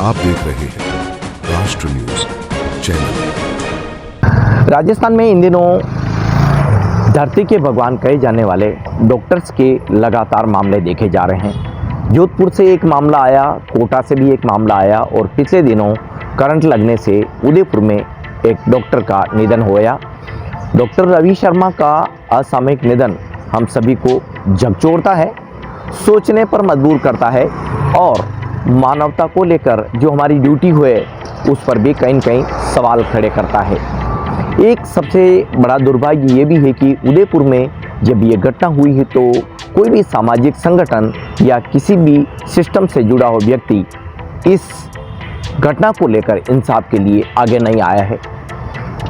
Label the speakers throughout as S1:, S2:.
S1: आप देख रहे हैं राष्ट्र न्यूज चैनल।
S2: राजस्थान में इन दिनों धरती के भगवान कहे जाने वाले डॉक्टर्स के लगातार मामले देखे जा रहे हैं। जोधपुर से एक मामला आया, कोटा से भी एक मामला आया और पिछले दिनों करंट लगने से उदयपुर में एक डॉक्टर का निधन हुआ। डॉक्टर रवि शर्मा का असामयिक निधन हम सभी को झकझोरता है, सोचने पर मजबूर करता है और मानवता को लेकर जो हमारी ड्यूटी हुए उस पर भी कहीं न कहीं सवाल खड़े करता है। एक सबसे बड़ा दुर्भाग्य ये भी है कि उदयपुर में जब ये घटना हुई है तो कोई भी सामाजिक संगठन या किसी भी सिस्टम से जुड़ा हुआ व्यक्ति इस घटना को लेकर इंसाफ के लिए आगे नहीं आया है।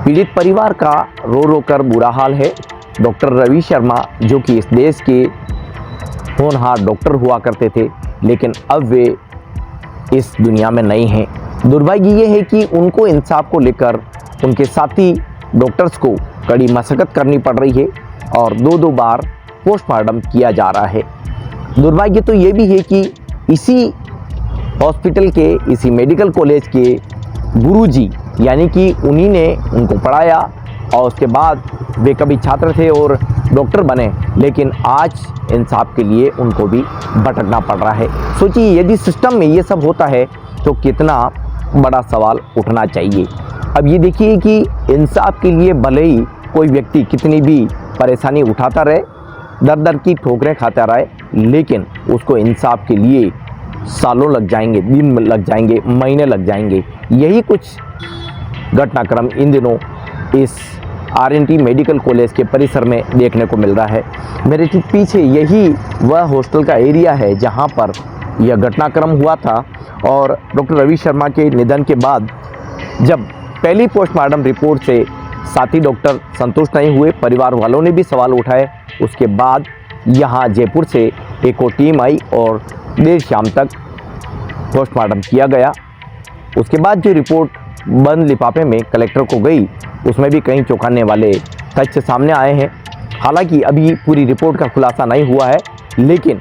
S2: पीड़ित परिवार का रो रो कर बुरा हाल है। डॉक्टर रवि शर्मा जो कि इस देश के होनहार डॉक्टर हुआ करते थे, लेकिन अब वे इस दुनिया में नहीं हैं। दुर्भाग्य ये है कि उनको इंसाफ को लेकर उनके साथी डॉक्टर्स को कड़ी मशक्कत करनी पड़ रही है और दो बार पोस्टमार्टम किया जा रहा है। दुर्भाग्य तो ये भी है कि इसी हॉस्पिटल के, इसी मेडिकल कॉलेज के गुरुजी यानी कि उन्हीं ने उनको पढ़ाया और उसके बाद वे कभी छात्र थे और डॉक्टर बने, लेकिन आज इंसाफ के लिए उनको भी भटकना पड़ रहा है। सोचिए यदि सिस्टम में ये सब होता है तो कितना बड़ा सवाल उठना चाहिए। अब ये देखिए कि इंसाफ के लिए भले ही कोई व्यक्ति कितनी भी परेशानी उठाता रहे, दर दर की ठोकरें खाता रहे, लेकिन उसको इंसाफ के लिए सालों लग जाएंगे, दिन लग जाएंगे, महीने लग जाएंगे। यही कुछ घटनाक्रम इन दिनों इस RNT मेडिकल कॉलेज के परिसर में देखने को मिल रहा है। मेरे ठीक पीछे यही वह हॉस्टल का एरिया है जहां पर यह घटनाक्रम हुआ था और डॉक्टर रवि शर्मा के निधन के बाद जब पहली पोस्टमार्टम रिपोर्ट से साथी डॉक्टर संतुष्ट नहीं हुए, परिवार वालों ने भी सवाल उठाए। उसके बाद यहां जयपुर से एक और टीम आई और देर शाम तक पोस्टमार्टम किया गया। उसके बाद जो रिपोर्ट बंद लिफाफे में कलेक्टर को गई, उसमें भी कई चौंकाने वाले तथ्य सामने आए हैं। हालांकि अभी पूरी रिपोर्ट का खुलासा नहीं हुआ है, लेकिन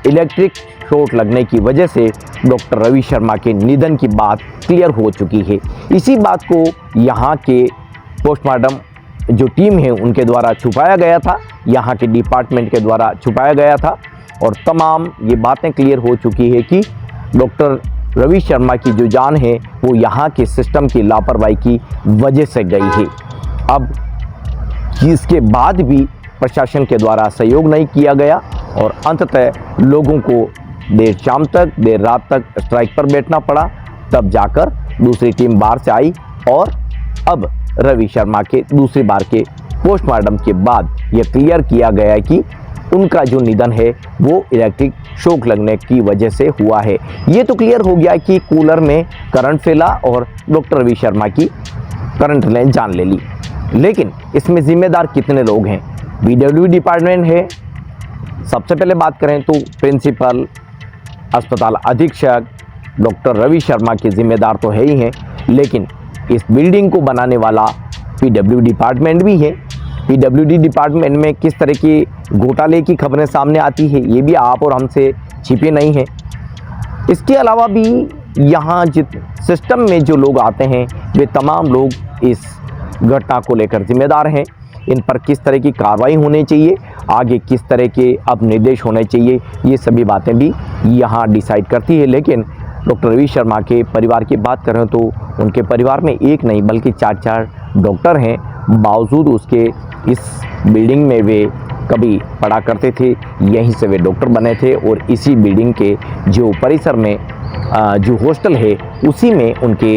S2: इलेक्ट्रिक शॉक लगने की वजह से डॉक्टर रवि शर्मा के निधन की बात क्लियर हो चुकी है। इसी बात को यहाँ के पोस्टमार्टम जो टीम है उनके द्वारा छुपाया गया था, यहाँ के डिपार्टमेंट के द्वारा छुपाया गया था और तमाम ये बातें क्लियर हो चुकी है कि डॉक्टर रवि शर्मा की जो जान है वो यहाँ के सिस्टम की लापरवाही की वजह से गई है। अब इसके बाद भी प्रशासन के द्वारा सहयोग नहीं किया गया और अंततः लोगों को देर शाम तक, देर रात तक स्ट्राइक पर बैठना पड़ा। तब जाकर दूसरी टीम बाहर से आई और अब रवि शर्मा के दूसरी बार के पोस्टमार्टम के बाद यह क्लियर किया गया है कि उनका जो निधन है वो इलेक्ट्रिक शॉक लगने की वजह से हुआ है। ये तो क्लियर हो गया कि कूलर में करंट फैला और डॉक्टर रवि शर्मा की करंट ने जान ले ली। लेकिन इसमें जिम्मेदार कितने लोग हैं? PWD डिपार्टमेंट है। सबसे पहले बात करें तो प्रिंसिपल, अस्पताल अधीक्षक, डॉक्टर रवि शर्मा के जिम्मेदार तो है ही हैं, लेकिन इस बिल्डिंग को बनाने वाला PWD डिपार्टमेंट भी है। PWD डिपार्टमेंट में किस तरह के घोटाले की खबरें सामने आती है ये भी आप और हमसे छिपे नहीं है। इसके अलावा भी यहाँ सिस्टम में जो लोग आते हैं वे तमाम लोग इस घटना को लेकर जिम्मेदार हैं। इन पर किस तरह की कार्रवाई होनी चाहिए, आगे किस तरह के अब निर्देश होने चाहिए, ये सभी बातें भी यहाँ डिसाइड करती है। लेकिन डॉक्टर रवि शर्मा के परिवार की बात करें तो उनके परिवार में एक नहीं बल्कि 4 डॉक्टर हैं। बावजूद उसके इस बिल्डिंग में वे कभी पढ़ा करते थे, यहीं से वे डॉक्टर बने थे और इसी बिल्डिंग के जो परिसर में जो हॉस्टल है उसी में उनके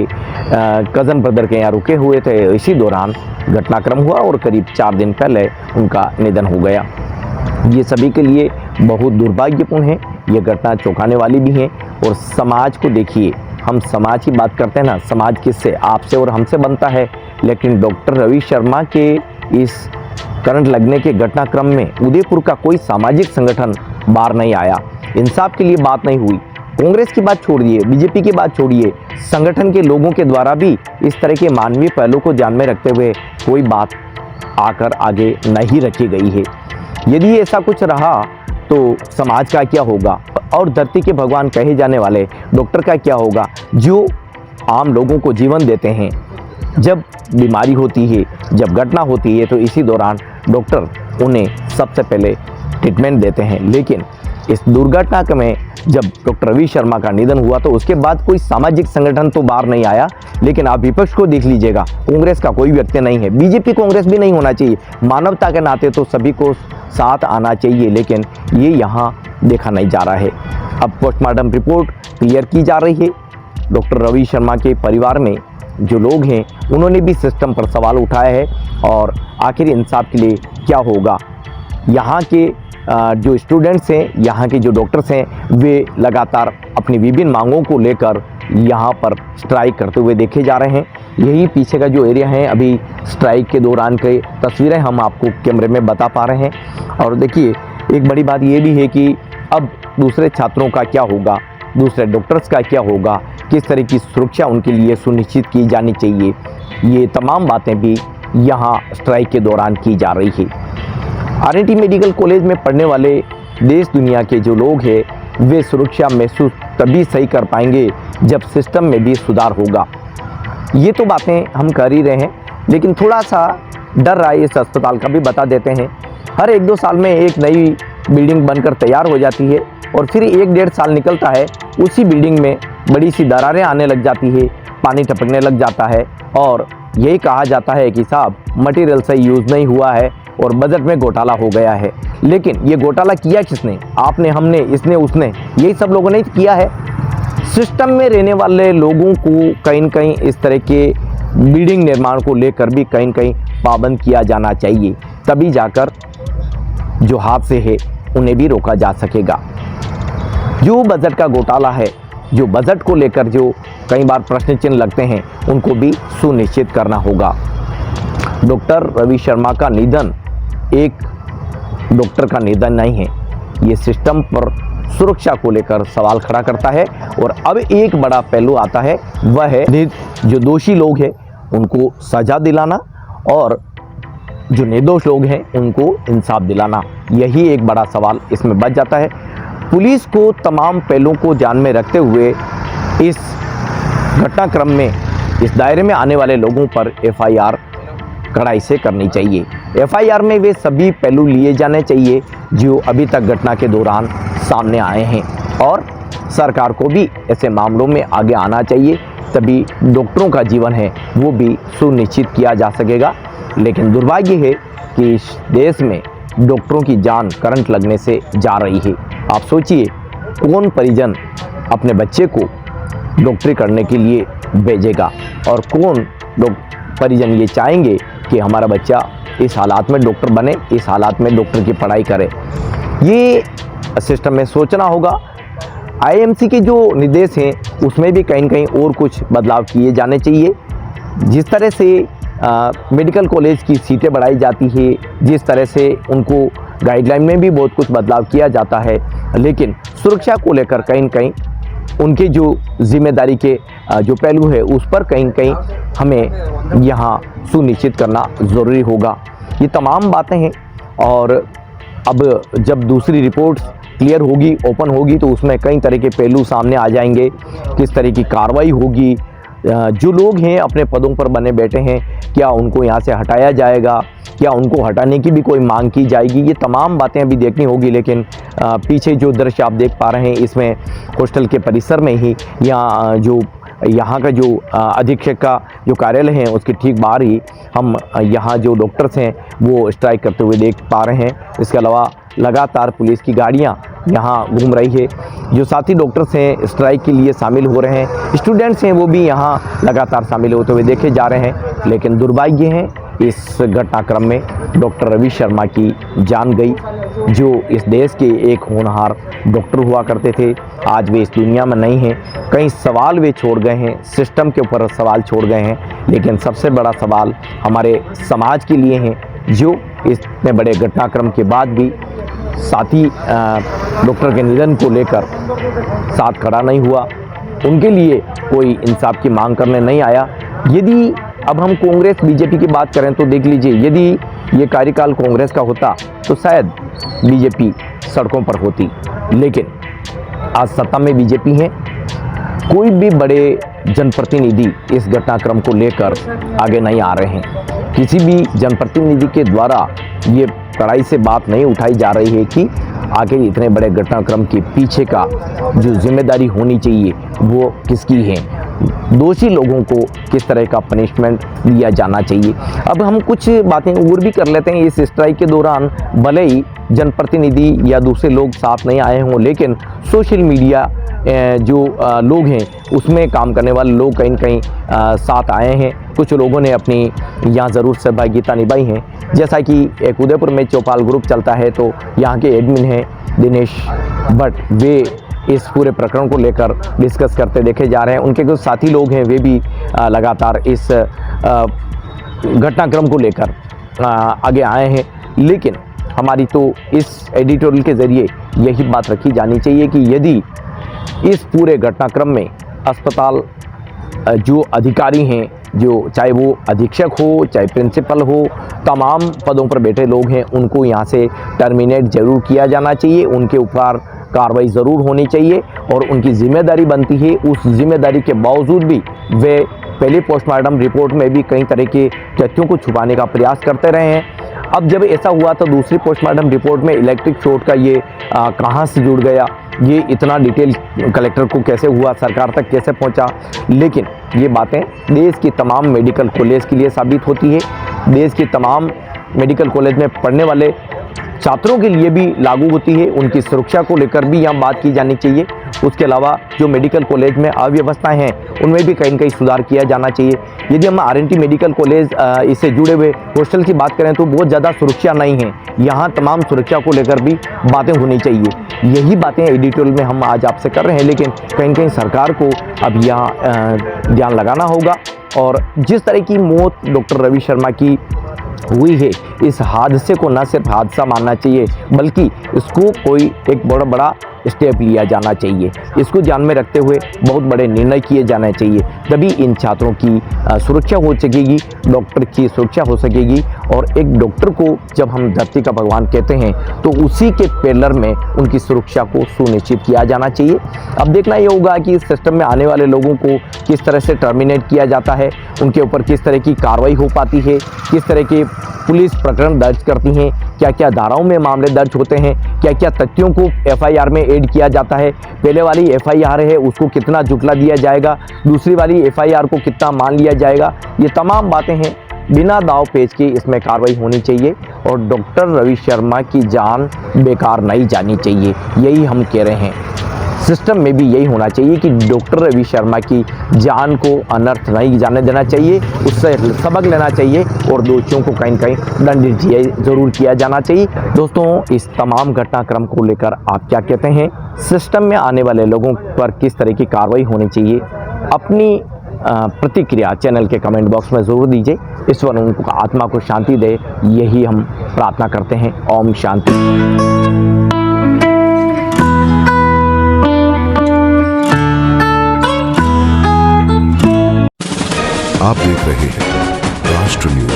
S2: कज़न ब्रदर के यहाँ रुके हुए थे। इसी दौरान घटनाक्रम हुआ और करीब 4 दिन पहले उनका निधन हो गया। ये सभी के लिए बहुत दुर्भाग्यपूर्ण है। ये घटना चौंकाने वाली भी है और समाज को देखिए, हम समाज की बात करते हैं ना, समाज किससे, आपसे और हमसे बनता है, लेकिन डॉक्टर रवि शर्मा के इस करंट लगने के घटनाक्रम में उदयपुर का कोई सामाजिक संगठन बाहर नहीं आया, इंसाफ के लिए बात नहीं हुई। कांग्रेस की बात छोड़िए, बीजेपी की बात छोड़िए, संगठन के लोगों के द्वारा भी इस तरह के मानवीय पहलू को ध्यान में रखते हुए कोई बात आकर आगे नहीं रखी गई है। यदि ऐसा कुछ रहा तो समाज का क्या होगा? और धरती के भगवान कहे जाने वाले डॉक्टर का क्या होगा, जो आम लोगों को जीवन देते हैं। जब बीमारी होती है, जब घटना होती है, तो इसी दौरान डॉक्टर उन्हें सबसे पहले ट्रीटमेंट देते हैं। लेकिन इस दुर्घटना में जब डॉक्टर रवि शर्मा का निधन हुआ तो उसके बाद कोई सामाजिक संगठन तो बाहर नहीं आया, लेकिन आप विपक्ष को देख लीजिएगा, कांग्रेस का कोई व्यक्ति नहीं है, बीजेपी कांग्रेस भी नहीं होना चाहिए। मानवता के नाते तो सभी को साथ आना चाहिए, लेकिन ये यहाँ देखा नहीं जा रहा है। अब पोस्टमार्टम रिपोर्ट क्लियर की जा रही है। डॉक्टर रवि शर्मा के परिवार में जो लोग हैं उन्होंने भी सिस्टम पर सवाल उठाया है, और आखिर इंसाफ के लिए क्या होगा। यहाँ के जो स्टूडेंट्स हैं, यहाँ के जो डॉक्टर्स हैं, वे लगातार अपनी विभिन्न मांगों को लेकर यहाँ पर स्ट्राइक करते हुए देखे जा रहे हैं। यही पीछे का जो एरिया है, अभी स्ट्राइक के दौरान की तस्वीरें हम आपको कैमरे में बता पा रहे हैं। और देखिए, एक बड़ी बात ये भी है कि अब दूसरे छात्रों का क्या होगा, दूसरे डॉक्टर्स का क्या होगा, किस तरह की सुरक्षा उनके लिए सुनिश्चित की जानी चाहिए, ये तमाम बातें भी यहाँ स्ट्राइक के दौरान की जा रही है। आरएनटी मेडिकल कॉलेज में पढ़ने वाले देश दुनिया के जो लोग हैं, वे सुरक्षा महसूस तभी सही कर पाएंगे जब सिस्टम में भी सुधार होगा। ये तो बातें हम कर ही रहे हैं, लेकिन थोड़ा सा डर रहा है इस अस्पताल का भी बता देते हैं। हर 1-2 साल में एक नई बिल्डिंग बनकर तैयार हो जाती है, और फिर 1-1.5 साल निकलता है, उसी बिल्डिंग में बड़ी सी दरारें आने लग जाती है, पानी टपकने लग जाता है, और यही कहा जाता है कि साहब मटेरियल सही यूज़ नहीं हुआ है और बजट में घोटाला हो गया है। लेकिन ये घोटाला किया किसने? आपने, हमने, इसने, उसने, यही सब लोगों ने किया है। सिस्टम में रहने वाले लोगों को कहीं न कहीं इस तरह के बिल्डिंग निर्माण को लेकर भी कहीं न कहीं पाबंद किया जाना चाहिए, तभी जाकर जो हादसे है उन्हें भी रोका जा सकेगा। जो बजट का घोटाला है, जो बजट को लेकर जो कई बार प्रश्न चिन्ह लगते हैं, उनको भी सुनिश्चित करना होगा। डॉक्टर रवि शर्मा का निधन एक डॉक्टर का निधन नहीं है, ये सिस्टम पर सुरक्षा को लेकर सवाल खड़ा करता है। और अब एक बड़ा पहलू आता है, वह है जो दोषी लोग हैं उनको सज़ा दिलाना, और जो निर्दोष लोग हैं उनको इंसाफ दिलाना। यही एक बड़ा सवाल इसमें बच जाता है। पुलिस को तमाम पहलुओं को ध्यान में रखते हुए इस घटनाक्रम में, इस दायरे में आने वाले लोगों पर एफआईआर कड़ाई से करनी चाहिए। एफआईआर में वे सभी पहलू लिए जाने चाहिए जो अभी तक घटना के दौरान सामने आए हैं, और सरकार को भी ऐसे मामलों में आगे आना चाहिए, तभी डॉक्टरों का जीवन है वो भी सुनिश्चित किया जा सकेगा। लेकिन दुर्भाग्य है कि इस देश में डॉक्टरों की जान करंट लगने से जा रही है। आप सोचिए, कौन परिजन अपने बच्चे को डॉक्टरी करने के लिए भेजेगा, और कौन परिजन ये चाहेंगे कि हमारा बच्चा इस हालात में डॉक्टर बने, इस हालात में डॉक्टर की पढ़ाई करे। ये सिस्टम में सोचना होगा। आईएमसी के जो निर्देश हैं उसमें भी कहीं न कहीं और कुछ बदलाव किए जाने चाहिए। जिस तरह से मेडिकल कॉलेज की सीटें बढ़ाई जाती है, जिस तरह से उनको गाइडलाइन में भी बहुत कुछ बदलाव किया जाता है, लेकिन सुरक्षा को लेकर कहीं न कहीं उनके जो जिम्मेदारी के जो पहलू है उस पर कहीं न कहीं हमें यहाँ सुनिश्चित करना ज़रूरी होगा। ये तमाम बातें हैं, और अब जब दूसरी रिपोर्ट क्लियर होगी, ओपन होगी, तो उसमें कई तरह के पहलू सामने आ जाएंगे। किस तरह की कार्रवाई होगी, जो लोग हैं अपने पदों पर बने बैठे हैं, क्या उनको यहाँ से हटाया जाएगा, क्या उनको हटाने की भी कोई मांग की जाएगी, ये तमाम बातें अभी देखनी होगी। लेकिन पीछे जो दृश्य आप देख पा रहे हैं, इसमें हॉस्टल के परिसर में ही यहाँ का जो अधीक्षक का जो कार्यालय है उसके ठीक बाहर ही हम यहाँ जो डॉक्टर्स हैं वो स्ट्राइक करते हुए देख पा रहे हैं। इसके अलावा लगातार पुलिस की गाड़ियाँ यहाँ घूम रही है। जो साथी डॉक्टर्स हैं स्ट्राइक के लिए शामिल हो रहे हैं, स्टूडेंट्स हैं वो भी यहाँ लगातार शामिल होते हुए देखे जा रहे हैं। लेकिन दुर्भाग्य है, इस घटनाक्रम में डॉक्टर रवि शर्मा की जान गई, जो इस देश के एक होनहार डॉक्टर हुआ करते थे। आज वे इस दुनिया में नहीं हैं। कई सवाल वे छोड़ गए हैं, सिस्टम के ऊपर सवाल छोड़ गए हैं, लेकिन सबसे बड़ा सवाल हमारे समाज के लिए है, जो इतने बड़े घटनाक्रम के बाद भी साथी डॉक्टर के निधन को लेकर साथ खड़ा नहीं हुआ, उनके लिए कोई इंसाफ की मांग करने नहीं आया। यदि अब हम कांग्रेस बीजेपी की बात करें तो देख लीजिए, यदि ये कार्यकाल कांग्रेस का होता तो शायद बीजेपी सड़कों पर होती, लेकिन आज सत्ता में बीजेपी है, कोई भी बड़े जनप्रतिनिधि इस घटनाक्रम को लेकर आगे नहीं आ रहे हैं। किसी भी जनप्रतिनिधि के द्वारा ये कड़ाई से बात नहीं उठाई जा रही है कि आखिर इतने बड़े घटनाक्रम के पीछे का जो जिम्मेदारी होनी चाहिए वो किसकी है, दोषी लोगों को किस तरह का पनिशमेंट दिया जाना चाहिए। अब हम कुछ बातें और भी कर लेते हैं। इस स्ट्राइक के दौरान भले ही जनप्रतिनिधि या दूसरे लोग साथ नहीं आए हों, लेकिन सोशल मीडिया जो लोग हैं उसमें काम करने वाले लोग कहीं न कहीं साथ आए हैं। कुछ लोगों ने अपनी यहाँ ज़रूर सहभागिता निभाई है। जैसा कि एक उदयपुर में चौपाल ग्रुप चलता है, तो यहाँ के एडमिन हैं दिनेश भट्ट, वे इस पूरे प्रकरण को लेकर डिस्कस करते देखे जा रहे हैं। उनके कुछ साथी लोग हैं, वे भी लगातार इस घटनाक्रम को लेकर आगे आए हैं। लेकिन हमारी तो इस एडिटोरियल के ज़रिए यही बात रखी जानी चाहिए कि यदि इस पूरे घटनाक्रम में अस्पताल जो अधिकारी हैं, जो चाहे वो अधीक्षक हो चाहे प्रिंसिपल हो, तमाम पदों पर बैठे लोग हैं, उनको यहाँ से टर्मिनेट ज़रूर किया जाना चाहिए। उनके ऊपर कार्रवाई ज़रूर होनी चाहिए और उनकी जिम्मेदारी बनती है। उस जिम्मेदारी के बावजूद भी वे पहले पोस्टमार्टम रिपोर्ट में भी कई तरह के तथ्यों को छुपाने का प्रयास करते रहे हैं। अब जब ऐसा हुआ तो दूसरी पोस्टमार्टम रिपोर्ट में इलेक्ट्रिक शॉर्ट का ये कहाँ से जुड़ गया, ये इतना डिटेल कलेक्टर को कैसे हुआ, सरकार तक कैसे पहुंचा। लेकिन ये बातें देश की तमाम मेडिकल कॉलेज के लिए साबित होती है। देश की तमाम मेडिकल कॉलेज में पढ़ने वाले छात्रों के लिए भी लागू होती है। उनकी सुरक्षा को लेकर भी यहाँ बात की जानी चाहिए। उसके अलावा जो मेडिकल कॉलेज में अव्यवस्थाएं हैं उनमें भी कहीं न कहीं सुधार किया जाना चाहिए। यदि हम आरएनटी मेडिकल कॉलेज इससे जुड़े हुए हॉस्टल की बात करें तो बहुत ज़्यादा सुरक्षा नहीं है। यहाँ तमाम सुरक्षा को लेकर भी बातें होनी चाहिए। यही बातें एडिटोरियल में हम आज आपसे कर रहे हैं, लेकिन कहीं न कहीं सरकार को अब यहाँ ध्यान लगाना होगा। और जिस तरह की मौत डॉक्टर रवि शर्मा की हुई है, इस हादसे को न सिर्फ हादसा मानना चाहिए बल्कि इसको कोई एक बड़ा स्टेप लिया जाना चाहिए। इसको ध्यान में रखते हुए बहुत बड़े निर्णय किए जाने चाहिए, तभी इन छात्रों की सुरक्षा हो सकेगी, डॉक्टर की सुरक्षा हो सकेगी। और एक डॉक्टर को जब हम धरती का भगवान कहते हैं तो उसी के पेलर में उनकी सुरक्षा को सुनिश्चित किया जाना चाहिए। अब देखना ये होगा कि इस सिस्टम में आने वाले लोगों को किस तरह से टर्मिनेट किया जाता है, उनके ऊपर किस तरह की कार्रवाई हो पाती है, किस तरह के पुलिस प्रकरण दर्ज करती हैं, क्या क्या धाराओं में मामले दर्ज होते हैं, क्या क्या तथ्यों को एफआईआर में ऐड किया जाता है। पहले वाली एफआईआर है उसको कितना जुटला दिया जाएगा, दूसरी वाली एफआईआर को कितना मान लिया जाएगा। ये तमाम बातें हैं, बिना दाव पेच के इसमें कार्रवाई होनी चाहिए और डॉक्टर रवि शर्मा की जान बेकार नहीं जानी चाहिए। यही हम कह रहे हैं। सिस्टम में भी यही होना चाहिए कि डॉक्टर रवि शर्मा की जान को अनर्थ नहीं जाने देना चाहिए, उससे सबक लेना चाहिए और दोषियों को कहीं न कहीं दंडित ज़रूर किया जाना चाहिए। दोस्तों, इस तमाम घटनाक्रम को लेकर आप क्या कहते हैं? सिस्टम में आने वाले लोगों पर किस तरह की कार्रवाई होनी चाहिए? अपनी प्रतिक्रिया चैनल के कमेंट बॉक्स में ज़रूर दीजिए। ईश्वर उनको आत्मा को शांति दे, यही हम प्रार्थना करते हैं। ओम शांति।
S1: आप देख रहे हैं राष्ट्र न्यूज।